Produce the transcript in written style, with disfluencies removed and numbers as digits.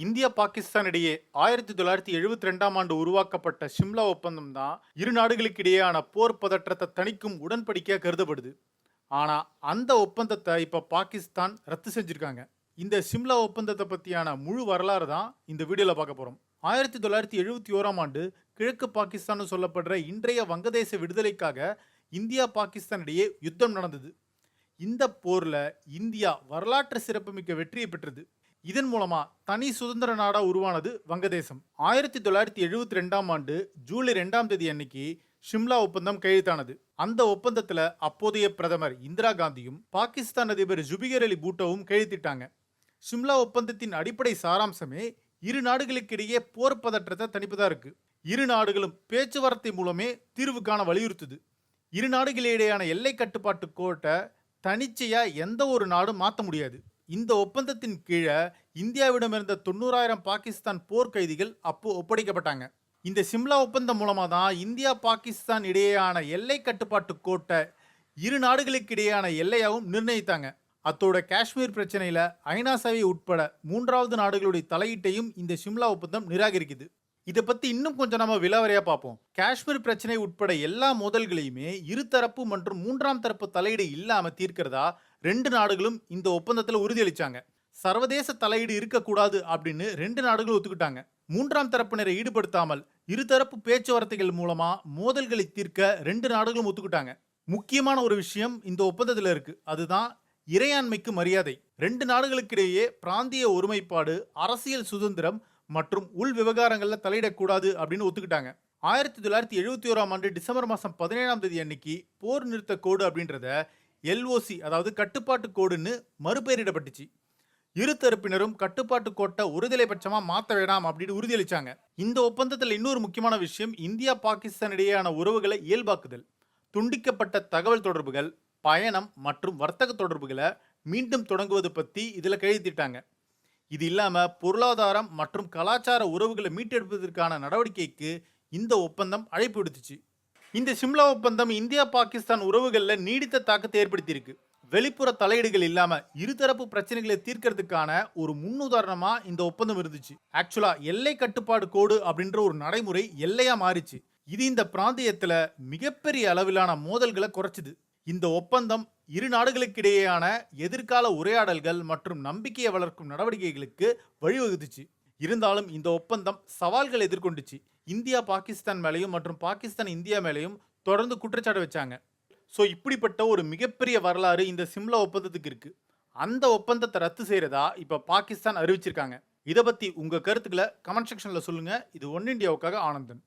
India Pakistan இடையே 1972ஆம் ஆண்டு உருவாக்கப்பட்ட ஷிம்லா ஒப்பந்தம் தான் இரு நாடுகளுக்கு இடையேயான போர் பதற்றத்தை தணிக்கும் உடன்படிக்கையா கருதப்படுது. ஆனா அந்த ஒப்பந்தத்தை இப்ப பாகிஸ்தான் ரத்து செஞ்சிருக்காங்க. இந்த ஷிம்லா ஒப்பந்தத்தை பத்தியான முழு வரலாறு தான் இந்த வீடியோல பார்க்க போறோம். 1971ஆம் ஆண்டு கிழக்கு பாகிஸ்தான் சொல்லப்படுற இன்றைய வங்கதேச விடுதலைக்காக இந்தியா பாகிஸ்தான் இடையே யுத்தம் நடந்தது. இந்த போர்ல இந்தியா வரலாற்று சிறப்புமிக்க வெற்றியை பெற்றது. இதன் மூலமா தனி சுதந்திர நாடா உருவானது வங்கதேசம். 1972ஆம் ஆண்டு ஜூலை 2ஆம் தேதி அன்னைக்கு ஷிம்லா ஒப்பந்தம் கையெழுத்தானது. அந்த ஒப்பந்தத்துல அப்போதைய பிரதமர் இந்திரா காந்தியும் பாகிஸ்தான் அதிபர் ஜுபிகர் அலி பூட்டோவும் கையெழுத்திட்டாங்க. ஷிம்லா ஒப்பந்தத்தின் அடிப்படை சாராம்சமே இரு நாடுகளுக்கு இடையே போர் பதற்றத்தை தணிப்பதா இருக்கு. இரு நாடுகளும் பேச்சுவார்த்தை மூலமே தீர்வு காண வலியுறுத்துது. இரு நாடுகளிடையான எல்லை கட்டுப்பாட்டு கோட்டை தனிச்சையா எந்த ஒரு நாடும் மாற்ற முடியாது. இந்த ஒப்பந்தத்தின் கீழே இந்தியாவிடம் இருந்த 90,000 பாகிஸ்தான் போர் கைதிகள் அப்போ ஒப்படைக்கப்பட்டாங்க. இந்த சிம்லா ஒப்பந்தம் மூலமா தான் இந்தியா பாகிஸ்தான் இடையேயான எல்லை கட்டுப்பாட்டு கோட்டை இரு நாடுகளுக்கு இடையேயான எல்லையாகவும் நிர்ணயித்தாங்க. அத்தோட காஷ்மீர் பிரச்சனையில ஐநா சபை உட்பட 3வது நாடுகளுடைய தலையீட்டையும் இந்த சிம்லா ஒப்பந்தம் நிராகரிக்குது. இதை பத்தி இன்னும் கொஞ்சம் நம்ம விலாவரியா பார்ப்போம். காஷ்மீர் பிரச்சனை உட்பட எல்லா மோதல்களையுமே இருதரப்பு மற்றும் 3ஆம் தரப்பு தலையீடு இல்லாம தீர்க்கிறதா 2 நாடுகளும் இந்த ஒப்பந்தத்துல உறுதியளிச்சாங்க. சர்வதேச தலையீடு இருக்கக்கூடாது அப்படின்னு 2 நாடுகளும் ஒத்துக்கிட்டாங்க. 3ஆம் தரப்பினரை ஈடுபடுத்தாமல் இருதரப்பு பேச்சுவார்த்தைகள் மூலமா மோதல்களை தீர்க்க 2 நாடுகளும் ஒத்துக்கிட்டாங்க. முக்கியமான ஒரு விஷயம் இந்த ஒப்பந்தத்துல இருக்கு. அதுதான் இறையாண்மைக்கு மரியாதை. 2 நாடுகளுக்கிடையே பிராந்திய ஒருமைப்பாடு, அரசியல் சுதந்திரம் மற்றும் உள் விவகாரங்கள்ல தலையிடக்கூடாது அப்படின்னு ஒத்துக்கிட்டாங்க. 1971ஆம் ஆண்டு டிசம்பர் மாதம் 17ஆம் தேதி அன்னைக்கு போர் நிறுத்த கோடு அப்படின்றத எல்ஓசி அதாவது கட்டுப்பாட்டு கோடுன்னு மறுபெயரிடப்பட்டுச்சு. இரு தரப்பினரும் கட்டுப்பாட்டு கோட்டை ஒருதலை பட்சமா மாற்ற வேண்டாம் அப்படின்னு உறுதியளிச்சாங்க. இந்த ஒப்பந்தத்தில் இன்னொரு முக்கியமான விஷயம் இந்தியா பாகிஸ்தான் இடையேயான உறவுகளை இயல்பாக்குதல். துண்டிக்கப்பட்ட தகவல் தொடர்புகள், பயணம் மற்றும் வர்த்தக தொடர்புகளை மீண்டும் தொடங்குவது பத்தி இதுல கையெழுத்திட்டாங்க. இது இல்லாம பொருளாதாரம் மற்றும் கலாச்சார உறவுகளை மீட்டெடுப்பதற்கான நடவடிக்கைக்கு இந்த ஒப்பந்தம் அழைப்பு விடுத்துச்சு. இந்த சிம்லா ஒப்பந்தம் இந்தியா பாகிஸ்தான் உறவுகள்ல நீடித்த தாக்கத்தை ஏற்படுத்தியிருக்கு. வெளிப்புற தலையீடுகள் இல்லாம இருதரப்பு பிரச்சனைகளை தீர்க்கிறதுக்கான ஒரு முன்னுதாரணமா இந்த ஒப்பந்தம் இருந்துச்சு. ஆக்சுவலா எல்லை கட்டுப்பாடு கோடு அப்படின்ற ஒரு நடைமுறை எல்லையா மாறிச்சு. இது இந்த பிராந்தியத்துல மிகப்பெரிய அளவிலான மோதல்களை குறைச்சுது. இந்த ஒப்பந்தம் இரு நாடுகளுக்கிடையேயான எதிர்கால உரையாடல்கள் மற்றும் நம்பிக்கையை வளர்க்கும் நடவடிக்கைகளுக்கு வழிவகுத்துச்சு. இருந்தாலும் இந்த ஒப்பந்தம் சவால்கள் எதிர்கொண்டுச்சு. இந்தியா பாகிஸ்தான் மேலையும் மற்றும் பாகிஸ்தான் இந்தியா மேலையும் தொடர்ந்து குற்றச்சாட்டு வச்சாங்க. ஸோ இப்படிப்பட்ட ஒரு மிகப்பெரிய வரலாறு இந்த சிம்லா ஒப்பந்தத்துக்கு இருக்கு. அந்த ஒப்பந்தத்தை ரத்து செய்யறதா இப்ப பாகிஸ்தான் அறிவிச்சிருக்காங்க. இதை பத்தி உங்க கருத்துக்களை கமெண்ட் செக்ஷன்ல சொல்லுங்க. இது ஒன் இண்டியாவுக்காக ஆனந்தன்.